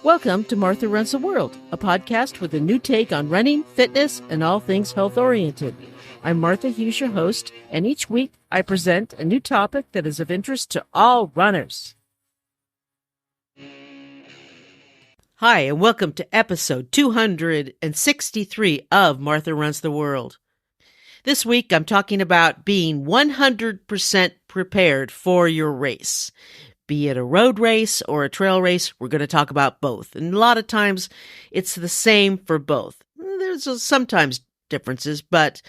Welcome to Martha Runs the World, a podcast with a new take on running, fitness, and all things health-oriented. I'm Martha Hughes, your host, and each week I present a new topic that is of interest to all runners. Hi, and welcome to episode 263 of Martha Runs the World. This week I'm talking about being 100% prepared for your race. Be it a road race or a trail race, we're going to talk about both. And a lot of times it's the same for both. There's sometimes differences, but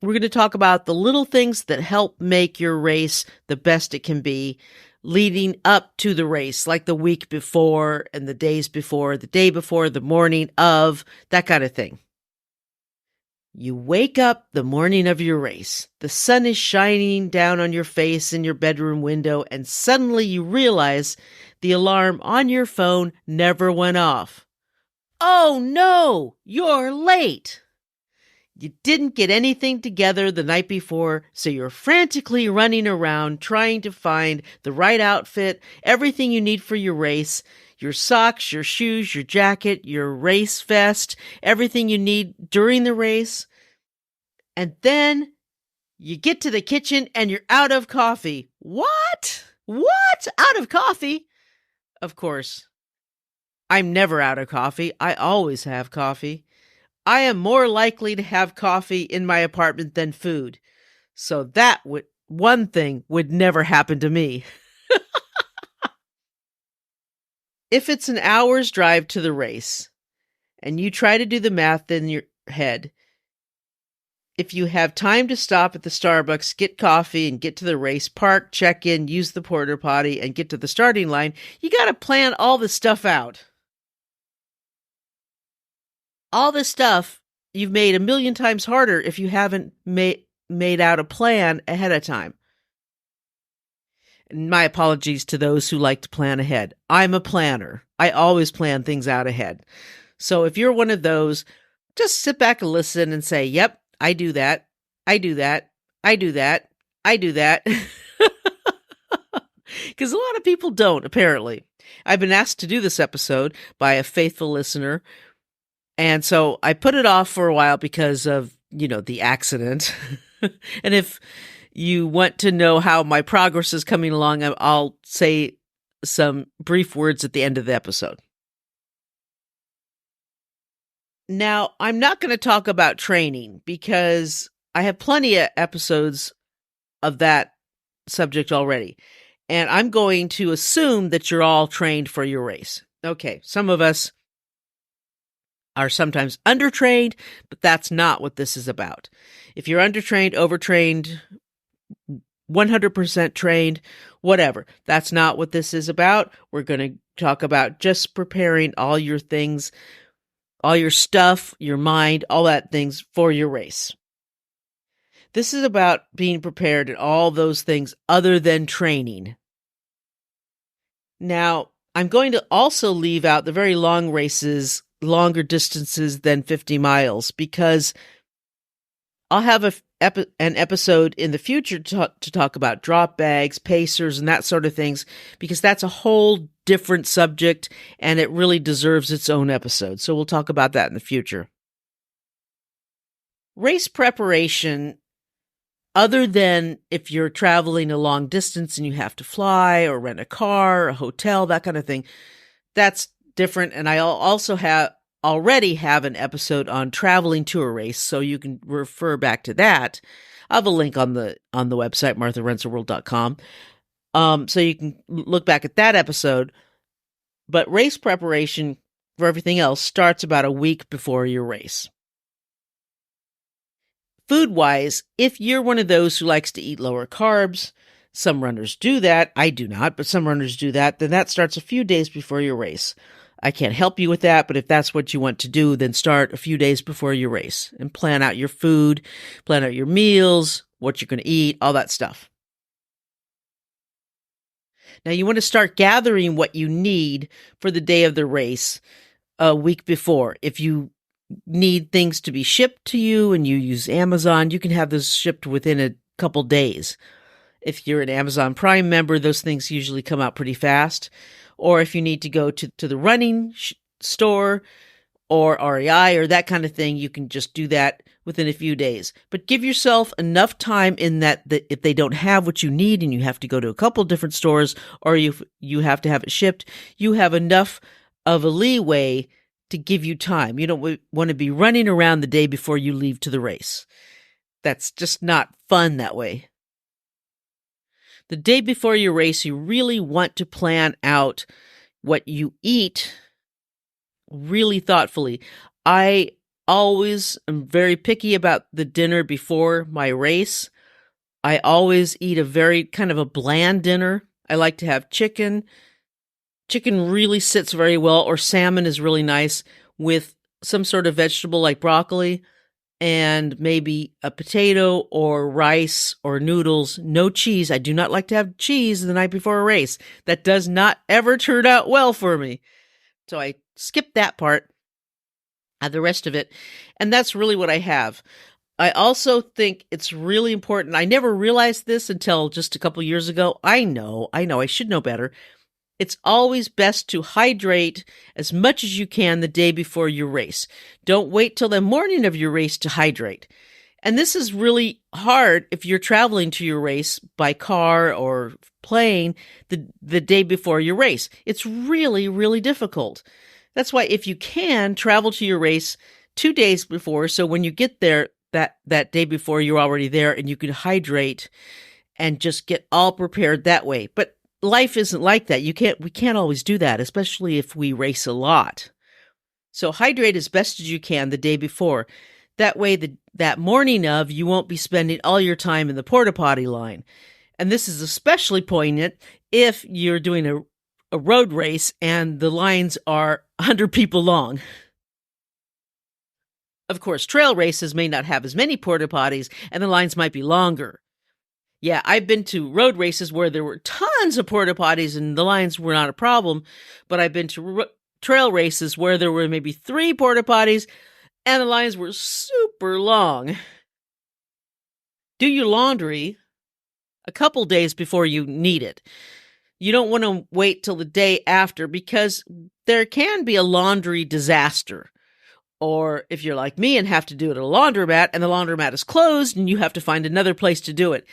we're going to talk about the little things that help make your race the best it can be leading up to the race, like the week before and the days before, the day before, the morning of, that kind of thing. You wake up the morning of your race. The sun is shining down on your face in your bedroom window, and suddenly you realize the alarm on your phone never went off. Oh no, you're late. You didn't get anything together the night before, so you're frantically running around trying to find the right outfit, everything you need for your race, your socks, your shoes, your jacket, your race vest, everything you need during the race. And then you get to the kitchen and you're out of coffee. What? Out of coffee? Of course, I'm never out of coffee. I always have coffee. I am more likely to have coffee in my apartment than food. So one thing would never happen to me. If it's an hour's drive to the race and you try to do the math in your head, if you have time to stop at the Starbucks, get coffee, and get to the race, park, check in, use the porta potty, and get to the starting line, you got to plan all this stuff out. All this stuff you've made a million times harder if you haven't made out a plan ahead of time. And my apologies to those who like to plan ahead. I'm a planner. I always plan things out ahead. So if you're one of those, just sit back and listen and say, yep, I do that. I do that. I do that. I do that. Because a lot of people don't, apparently. I've been asked to do this episode by a faithful listener. And so I put it off for a while because of, the accident. And if you want to know how my progress is coming along, I'll say some brief words at the end of the episode. Now, I'm not going to talk about training because I have plenty of episodes of that subject already. And I'm going to assume that you're all trained for your race. Okay, some of us are sometimes undertrained, but that's not what this is about. If you're undertrained, overtrained, 100% trained, whatever, that's not what this is about. We're going to talk about just preparing all your things, all your stuff, your mind, all that things for your race. This is about being prepared in all those things other than training. Now, I'm going to also leave out the very long races, longer distances than 50 miles, because I'll have an episode in the future to talk about drop bags, pacers, and that sort of things, because that's a whole different subject, and it really deserves its own episode. So we'll talk about that in the future. Race preparation, other than if you're traveling a long distance and you have to fly or rent a car, a hotel, that kind of thing, that's different. And I'll also already have an episode on traveling to a race, so you can refer back to that. I have a link on the website, martharunstheworld.com. So you can look back at that episode. But race preparation for everything else starts about a week before your race. Food-wise, if you're one of those who likes to eat lower carbs, some runners do that. I do not, but some runners do that. Then that starts a few days before your race. I can't help you with that, but if that's what you want to do, then start a few days before your race and plan out your food, plan out your meals, what you're going to eat, all that stuff. Now, you want to start gathering what you need for the day of the race a week before. If you need things to be shipped to you and you use Amazon, you can have those shipped within a couple days. If you're an Amazon Prime member, those things usually come out pretty fast. or if you need to go to the running store or REI or that kind of thing, you can just do that within a few days. But give yourself enough time in that if they don't have what you need and you have to go to a couple different stores or you have to have it shipped, you have enough of a leeway to give you time. You don't want to be running around the day before you leave to the race. That's just not fun that way. The day before your race, you really want to plan out what you eat really thoughtfully. I always am very picky about the dinner before my race. I always eat a very kind of a bland dinner. I like to have chicken. Chicken really sits very well, or salmon is really nice with some sort of vegetable like broccoli and maybe a potato or rice or noodles. No cheese. I do not like to have cheese the night before a race. That does not ever turn out well for me. So I skip that part, the rest of it. And that's really what I have. I also think it's really important. I never realized this until just a couple years ago. I know, I should know better. It's always best to hydrate as much as you can the day before your race. Don't wait till the morning of your race to hydrate. And this is really hard if you're traveling to your race by car or plane the day before your race. It's really, really difficult. That's why if you can, travel to your race 2 days before, so when you get there that day before, you're already there and you can hydrate and just get all prepared that way. But life isn't like that. We can't always do that, especially if we race a lot. So hydrate as best as you can the day before. That way, that morning of, you won't be spending all your time in the porta potty line. And this is especially poignant if you're doing a road race and the lines are 100 people long. Of course, trail races may not have as many porta potties and the lines might be longer. Yeah, I've been to road races where there were tons of porta potties and the lines were not a problem, but I've been to trail races where there were maybe 3 porta potties and the lines were super long. Do your laundry a couple days before you need it. You don't want to wait till the day after because there can be a laundry disaster. Or if you're like me and have to do it at a laundromat and the laundromat is closed and you have to find another place to do it.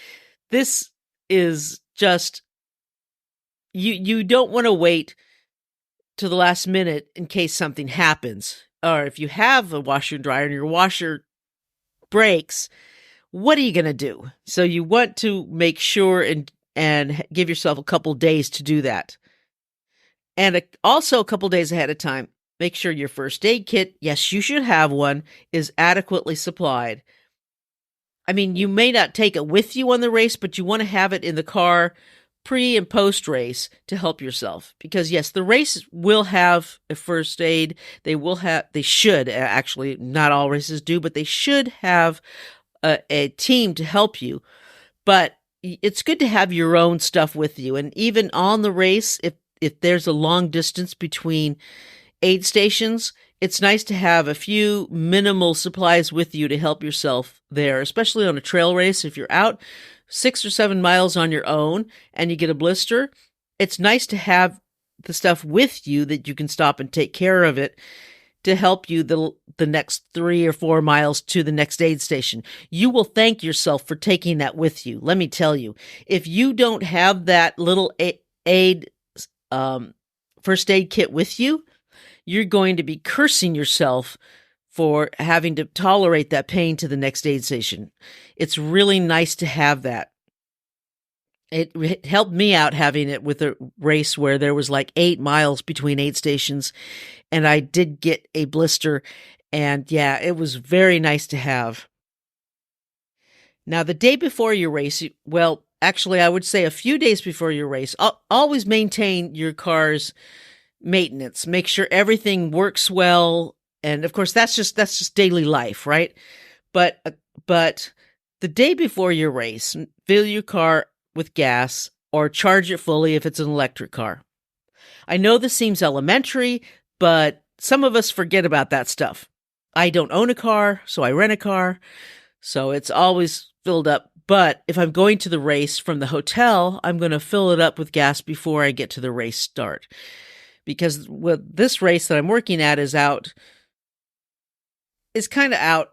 This is just, you don't want to wait to the last minute in case something happens. Or if you have a washer and dryer and your washer breaks, what are you going to do? So you want to make sure and give yourself a couple days to do that. And also a couple days ahead of time, make sure your first aid kit, yes, you should have one, is adequately supplied. I mean, you may not take it with you on the race, but you want to have it in the car pre and post race to help yourself. Because yes, the race will have a first aid. They should actually, not all races do, but they should have a team to help you. But it's good to have your own stuff with you. And even on the race, if there's a long distance between aid stations, it's nice to have a few minimal supplies with you to help yourself there, especially on a trail race. If you're out 6 or 7 miles on your own and you get a blister, it's nice to have the stuff with you that you can stop and take care of it to help you the next 3 or 4 miles to the next aid station. You will thank yourself for taking that with you. Let me tell you, if you don't have that little first aid kit with you, you're going to be cursing yourself for having to tolerate that pain to the next aid station. It's really nice to have that. It helped me out having it with a race where there was like 8 miles between aid stations, and I did get a blister, and yeah, it was very nice to have. Now, the day before your race, well, actually, I would say a few days before your race, always maintain your car's maintenance. Make sure everything works well. And of course, that's just daily life, right? But the day before your race, fill your car with gas or charge it fully if it's an electric car. I know this seems elementary, but some of us forget about that stuff. I don't own a car, so I rent a car. So it's always filled up But if I'm going to the race from the hotel, I'm going to fill it up with gas before I get to the race start. Because this race that I'm working at is kind of out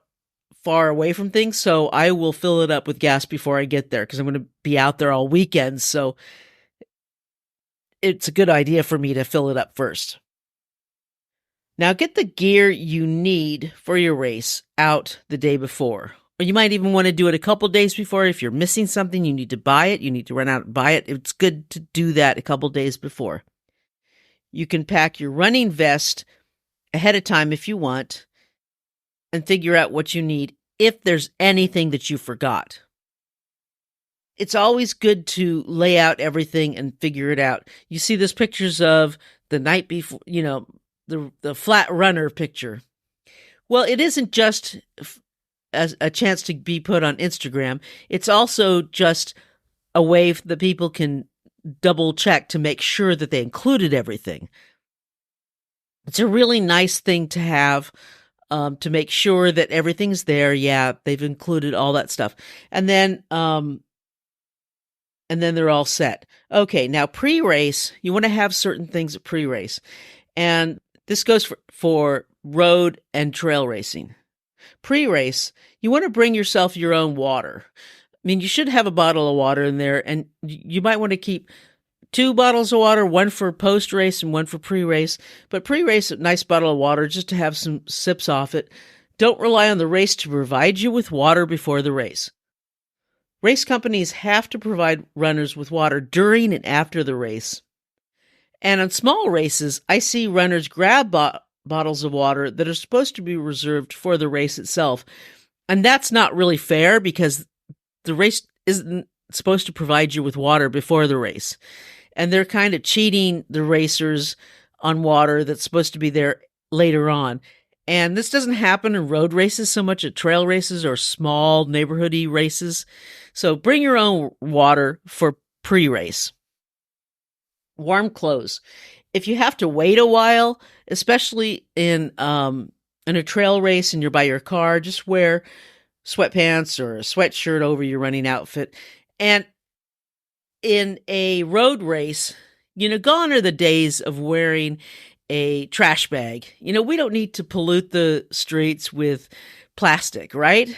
far away from things. So I will fill it up with gas before I get there because I'm going to be out there all weekend. So it's a good idea for me to fill it up first. Now get the gear you need for your race out the day before. Or you might even want to do it a couple days before. If you're missing something, you need to buy it. You need to run out and buy it. It's good to do that a couple days before. You can pack your running vest ahead of time if you want and figure out what you need if there's anything that you forgot. It's always good to lay out everything and figure it out. You see those pictures of the night before, the flat runner picture. Well, it isn't just as a chance to be put on Instagram. It's also just a way that people can double check to make sure that they included everything. It's a really nice thing to have to make sure that everything's there. Yeah, they've included all that stuff. And then they're all set. Okay, now pre-race, you want to have certain things at pre-race. And this goes for road and trail racing. Pre-race, you want to bring yourself your own water. I mean, you should have a bottle of water in there, and you might want to keep 2 bottles of water, one for post-race and one for pre-race. But pre-race, a nice bottle of water just to have some sips off it. Don't rely on the race to provide you with water before the race. Race companies have to provide runners with water during and after the race. And on small races, I see runners grab bottles of water that are supposed to be reserved for the race itself. And that's not really fair because the race isn't supposed to provide you with water before the race. And they're kind of cheating the racers on water that's supposed to be there later on. And this doesn't happen in road races so much at trail races or small neighborhoody races. So bring your own water for pre-race. Warm clothes. If you have to wait a while, especially in a trail race and you're by your car, just wear sweatpants or a sweatshirt over your running outfit. And in a road race, gone are the days of wearing a trash bag. We don't need to pollute the streets with plastic, right?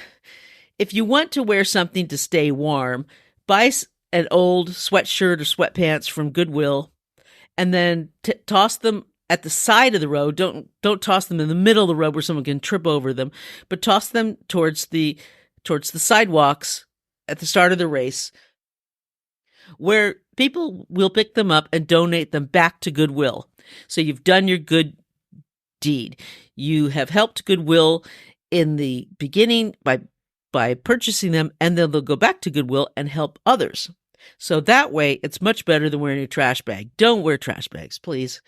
If you want to wear something to stay warm, buy an old sweatshirt or sweatpants from Goodwill and then toss them at the side of the road. Don't toss them in the middle of the road where someone can trip over them, but toss them towards the sidewalks at the start of the race, where people will pick them up and donate them back to Goodwill. So you've done your good deed. You have helped Goodwill in the beginning by purchasing them, and then they'll go back to Goodwill and help others. So that way, it's much better than wearing a trash bag. Don't wear trash bags, please.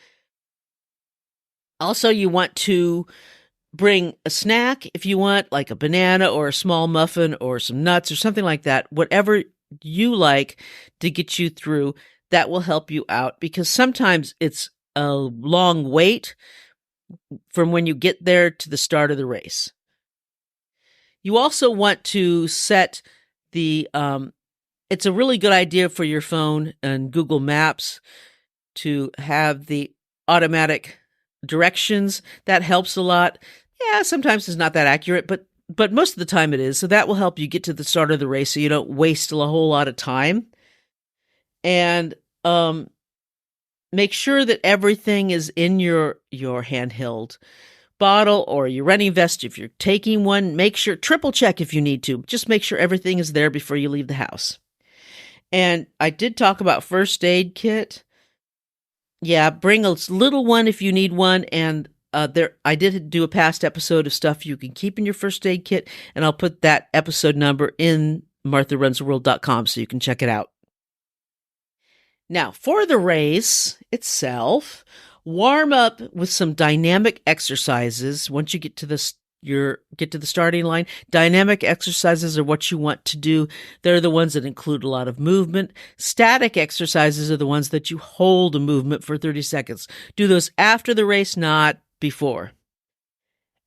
Also, you want to bring a snack if you want, like a banana or a small muffin or some nuts or something like that. Whatever you like to get you through, that will help you out, because sometimes it's a long wait from when you get there to the start of the race. You also want to set it's a really good idea for your phone and Google Maps to have the automatic directions. That helps a lot. Yeah, sometimes it's not that accurate, but most of the time it is. So that will help you get to the start of the race so you don't waste a whole lot of time. And make sure that everything is in your handheld bottle or your running vest. If you're taking one, make sure, triple check if you need to. Just make sure everything is there before you leave the house. And I did talk about first aid kit. Yeah, bring a little one if you need one. And I did do a past episode of stuff you can keep in your first aid kit, and I'll put that episode number in martharunstheworld.com so you can check it out. Now, for the race itself, warm up with some dynamic exercises. Once you get to the starting line, dynamic exercises are what you want to do. They're the ones that include a lot of movement. Static exercises are the ones that you hold a movement for 30 seconds. Do those after the race, not before.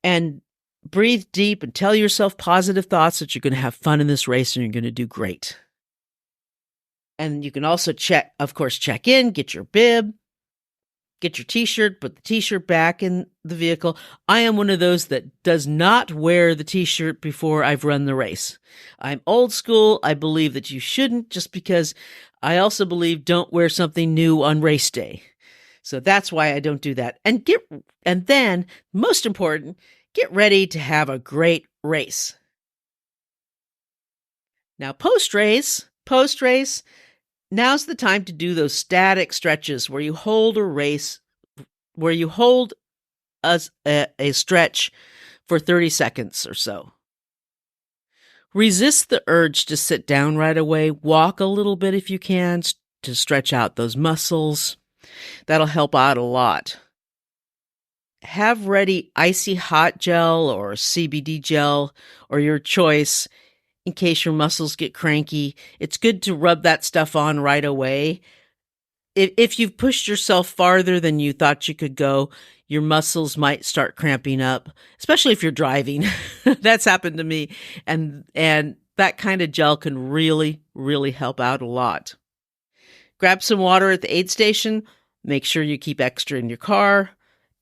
And breathe deep and tell yourself positive thoughts that you're going to have fun in this race and you're going to do great. And you can also check in, get your bib, get your t-shirt, put the t-shirt back in the vehicle. I am one of those that does not wear the t-shirt before I've run the race. I'm old school. I believe that you shouldn't, just because I also believe don't wear something new on race day. So that's why I don't do that. And then, most important, get ready to have a great race. Now, post-race, now's the time to do those static stretches where you hold a stretch for 30 seconds or so. Resist the urge to sit down right away. Walk a little bit if you can to stretch out those muscles. That'll help out a lot. Have ready icy hot gel or CBD gel or your choice in case your muscles get cranky. It's good to rub that stuff on right away. If you've pushed yourself farther than you thought you could go, your muscles might start cramping up, especially if you're driving. That's happened to me. And that kind of gel can really, really help out a lot. Grab some water at the aid station. Make sure you keep extra in your car.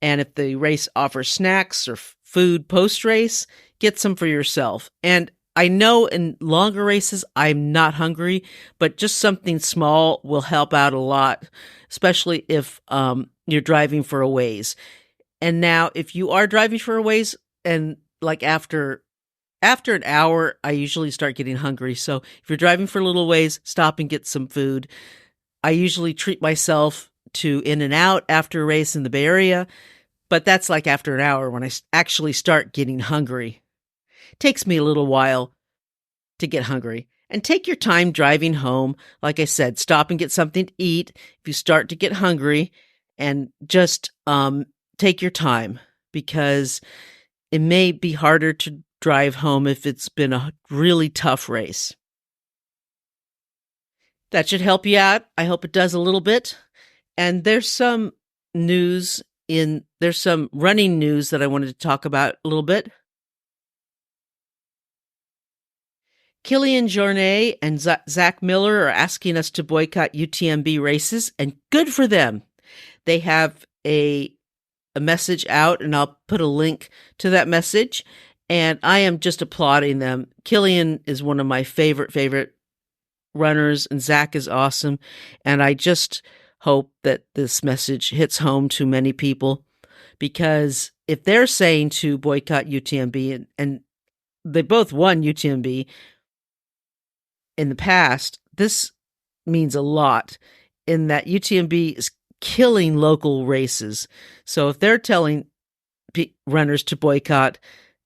And if the race offers snacks or food post-race, get some for yourself. And I know in longer races, I'm not hungry, but just something small will help out a lot, especially if you're driving for a ways. And now, if you are driving for a ways, and like after an hour, I usually start getting hungry. So if you're driving for a little ways, stop and get some food. I usually treat myself to In-N-Out after a race in the Bay Area, but that's like after an hour when I actually start getting hungry. It takes me a little while to get hungry. And take your time driving home. Like I said, stop and get something to eat if you start to get hungry, and just take your time, because it may be harder to drive home if it's been a really tough race. That should help you out. I hope it does a little bit. And there's some running news that I wanted to talk about a little bit. Kilian Jornet and Zach Miller are asking us to boycott UTMB races, and good for them. They have a message out, and I'll put a link to that message, and I am just applauding them. Kilian is one of my favorite runners, and Zach is awesome, and I just hope that this message hits home to many people, because if they're saying to boycott UTMB, and they both won UTMB in the past, this means a lot, in that UTMB is killing local races. So if they're telling runners to boycott,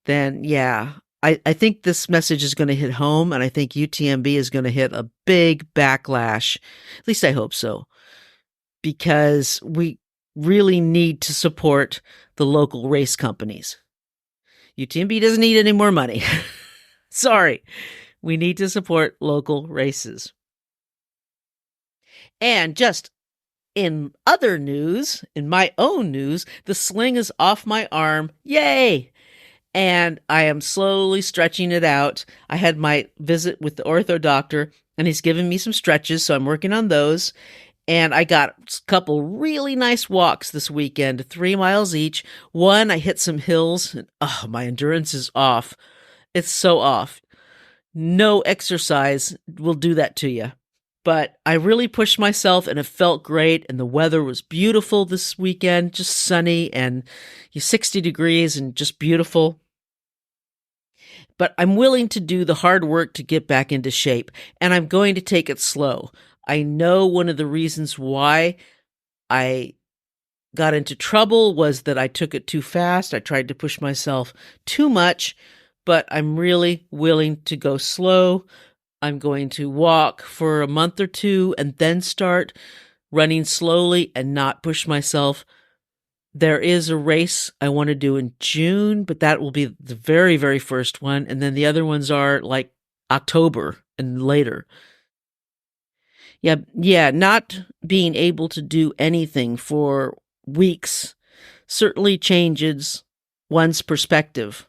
then yeah, I think this message is going to hit home, and I think UTMB is going to hit a big backlash. At least I hope so, because we really need to support the local race companies. UTMB doesn't need any more money. Sorry. We need to support local races. And just in other news, in my own news, the sling is off my arm. Yay! And I am slowly stretching it out. I had my visit with the ortho doctor, and he's given me some stretches, so I'm working on those. And I got a couple really nice walks this weekend, 3 miles each. One, I hit some hills, and my endurance is off. It's so off. No exercise will do that to you. But I really pushed myself, and it felt great, and the weather was beautiful this weekend, just sunny and 60 degrees and just beautiful. But I'm willing to do the hard work to get back into shape, and I'm going to take it slow. I know one of the reasons why I got into trouble was that I took it too fast. I tried to push myself too much, but I'm really willing to go slow. I'm going to walk for a month or two and then start running slowly and not push myself. There is a race I want to do in June, but that will be the very, very first one. And then the other ones are like October and later. Yeah, not being able to do anything for weeks certainly changes one's perspective.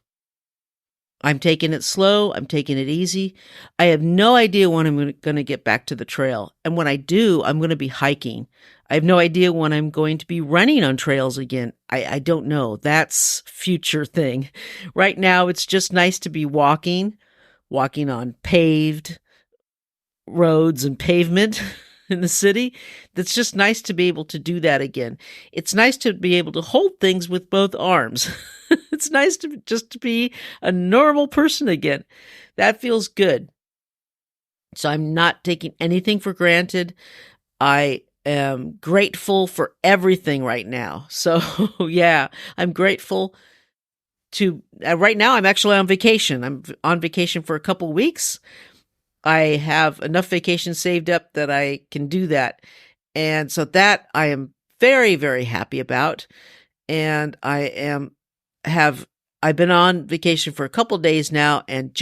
I'm taking it slow. I'm taking it easy. I have no idea when I'm going to get back to the trail. And when I do, I'm going to be hiking. I have no idea when I'm going to be running on trails again. I don't know. That's future thing. Right now, it's just nice to be walking on paved roads and pavement in the city. That's just nice to be able to do that again. It's nice to be able to hold things with both arms. It's nice to be a normal person again. That feels good. So I'm not taking anything for granted. I am grateful for everything right now. So yeah, I'm grateful to, right now I'm actually on vacation. I'm on vacation for a couple weeks. I have enough vacation saved up that I can do that. And so that I am very, very happy about. And I've been on vacation for a couple days now, and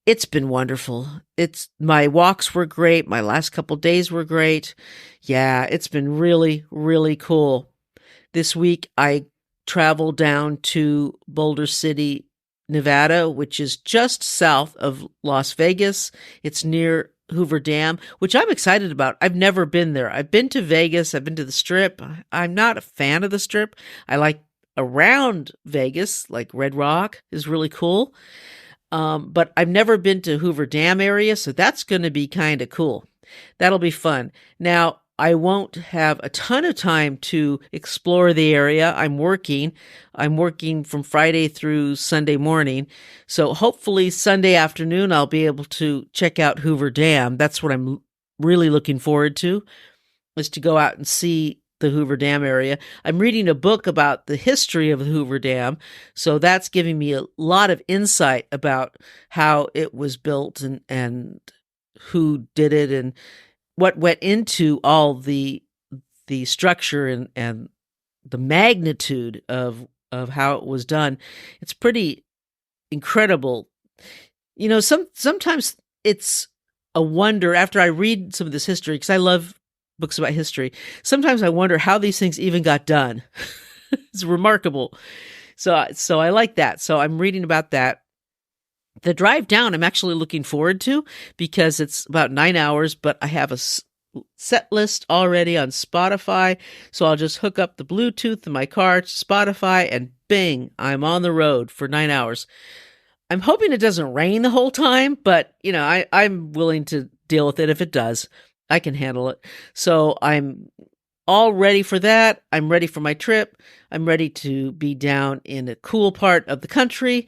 it's been wonderful. My walks were great. My last couple days were great. Yeah, it's been really, really cool. This week I traveled down to Boulder City, Nevada, which is just south of Las Vegas. It's near Hoover Dam, which I'm excited about. I've never been there. I've been to Vegas. I've been to the Strip. I'm not a fan of the Strip. I like around Vegas, like Red Rock is really cool. But I've never been to Hoover Dam area, so that's going to be kind of cool. That'll be fun. Now, I won't have a ton of time to explore the area. I'm working from Friday through Sunday morning. So hopefully Sunday afternoon, I'll be able to check out Hoover Dam. That's what I'm really looking forward to, is to go out and see the Hoover Dam area. I'm reading a book about the history of the Hoover Dam. So that's giving me a lot of insight about how it was built and who did it and what went into all the structure and the magnitude of how it was done. It's pretty incredible. You know, sometimes it's a wonder after I read some of this history, because I love books about history. Sometimes I wonder how these things even got done. It's remarkable. So I like that. So I'm reading about that. The drive down, I'm actually looking forward to, because it's about 9 hours, but I have a set list already on Spotify. So I'll just hook up the Bluetooth in my car to Spotify and bing, I'm on the road for 9 hours. I'm hoping it doesn't rain the whole time, but you know, I'm willing to deal with it if it does. I can handle it. So I'm all ready for that. I'm ready for my trip. I'm ready to be down in a cool part of the country.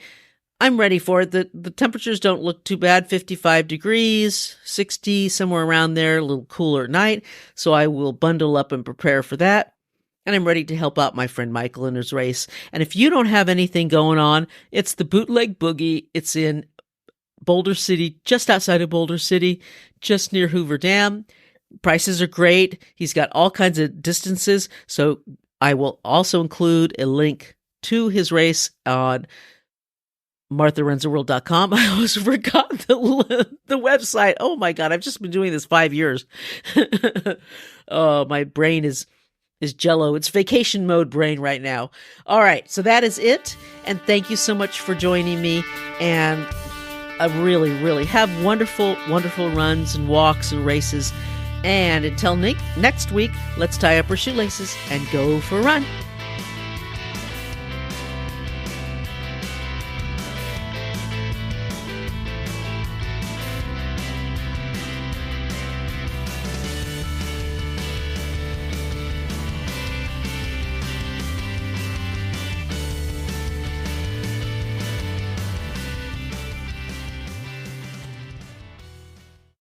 I'm ready for it. The temperatures don't look too bad. 55 degrees, 60, somewhere around there, a little cooler at night. So I will bundle up and prepare for that. And I'm ready to help out my friend Michael in his race. And if you don't have anything going on, it's the Bootleg Boogie. It's in Boulder City, just outside of Boulder City, just near Hoover Dam. Prices are great. He's got all kinds of distances. So I will also include a link to his race on MarthaRunsTheWorld.com. I almost forgot the website. Oh my God, I've just been doing this 5 years. Oh, my brain is jello. It's vacation mode brain right now. All right, so that is it. And thank you so much for joining me. And I really, really have wonderful, wonderful runs and walks and races. And until next week, let's tie up our shoelaces and go for a run.